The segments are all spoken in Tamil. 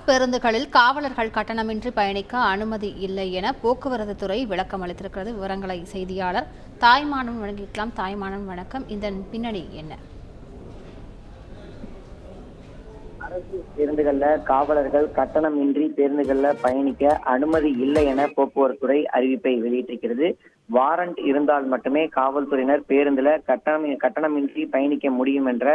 பேருந்துகளில் காவலர்கள் கட்டணமின்றி பயணிக்க அனுமதி இல்லை என போக்குவரத்து துறை விளக்கம் அளித்திருக்கிறது. விவரங்களை செய்தியாளர் தாய்மானவன் வழங்கிக்கலாம். தாய்மானவன் வணக்கம். இதன் பின்னணி என்ன? அரசு பேருந்துகள்ல காவலர்கள் கட்டணமின்றி பேருந்துகள்ல பயணிக்க அனுமதி இல்லை என போக்குவரத்துறை அறிவிப்பை வெளியிட்டிருக்கிறது. வாரண்ட் இருந்தால் மட்டுமே காவல்துறையினர் பேருந்துல கட்டணமின்றி பயணிக்க முடியும் என்ற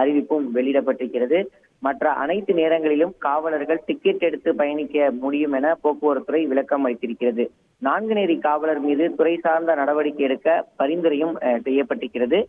அறிவிப்பும் வெளியிடப்பட்டிருக்கிறது. மற்ற அனைத்து நேரங்களிலும் காவலர்கள் டிக்கெட் எடுத்து பயணிக்க முடியும் என போக்குவரத்துறை விளக்கம் அளித்திருக்கிறது. நான்குநேரி காவலர் மீது துறை சார்ந்த நடவடிக்கை எடுக்க பரிந்துரையும் செய்யப்பட்டிருக்கிறது.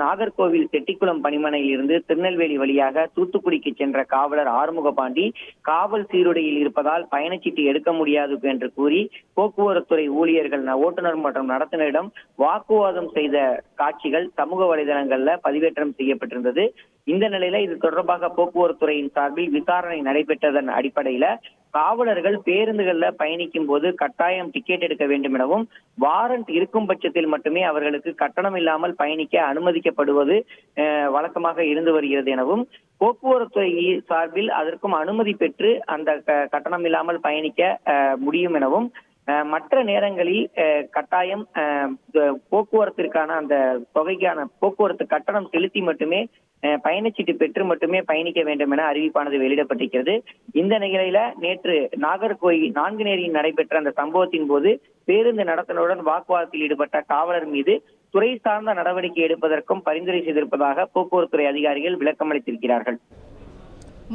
நாகர்கோவில் செட்டிக்குளம் பணிமனையில் இருந்து திருநெல்வேலி வழியாக தூத்துக்குடிக்கு சென்ற காவலர் ஆறுமுகபாண்டி காவல் சீருடையில் இருப்பதால் பயணச்சீட்டு எடுக்க முடியாது என்று கூறி போக்குவரத்துறை ஊழியர்கள் ஓட்டுநர் மற்றும் நடத்துனரிடம் வாக்குவாதம் செய்த காட்சிகள் சமூக வலைதளங்கள்ல பதிவேற்றம் செய்யப்பட்டிருந்தது. இந்த நிலையில இது தொடர்பாக போக்குவரத்துறையின் சார்பில் விசாரணை நடைபெற்றதன் அடிப்படையில காவலர்கள் பேருந்துகள்ல பயணிக்கும் போது கட்டாயம் டிக்கெட் எடுக்க வேண்டும் எனவும் வாரண்ட் இருக்கும் பட்சத்தில் மட்டுமே அவர்களுக்கு கட்டணம் இல்லாமல் பயணிக்க அனுமதிக்கப்படுவது வழக்கமாக இருந்து வருகிறது எனவும் போக்குவரத்துறை சார்பில் அதற்கும் அனுமதி பெற்று அந்த கட்டணம் இல்லாமல் பயணிக்க முடியும் எனவும் மற்ற நேரங்களில் கட்டாயம் போக்குவரத்திற்கான அந்த தொகைக்கான போக்குவரத்து கட்டணம் செலுத்தி மட்டுமே பயணச்சீட்டு பெற்று மட்டுமே பயணிக்க வேண்டும் என அறிவிப்பானது வெளியிடப்பட்டிருக்கிறது. இந்த நிலையில நேற்று நான்குநேரியில் நடைபெற்ற அந்த சம்பவத்தின் போது பேருந்து நடத்துனருடன் வாக்குவாதத்தில் ஈடுபட்ட காவலர் மீது துறை சார்ந்த நடவடிக்கை எடுப்பதற்கும் பரிந்துரை செய்திருப்பதாக போக்குவரத்துறை அதிகாரிகள் விளக்கம் அளித்திருக்கிறார்கள்.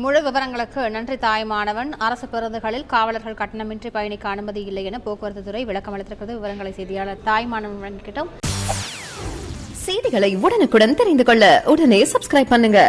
முழு விவரங்களுக்கு நன்றி தாய்மானவன். அரசு பேருந்துகளில் காவலர்கள் கட்டணமின்றி பயணிக்க அனுமதி இல்லை என போக்குவரத்து துறை விளக்கம் அளித்திருக்கிறது. விவரங்களை செய்தியாளர் தாய்மானவன் வழங்கிக்கிட்டோம். செய்திகளை உடனுக்குடன் தெரிந்து கொள்ள உடனே சப்ஸ்கிரைப் பண்ணுங்க.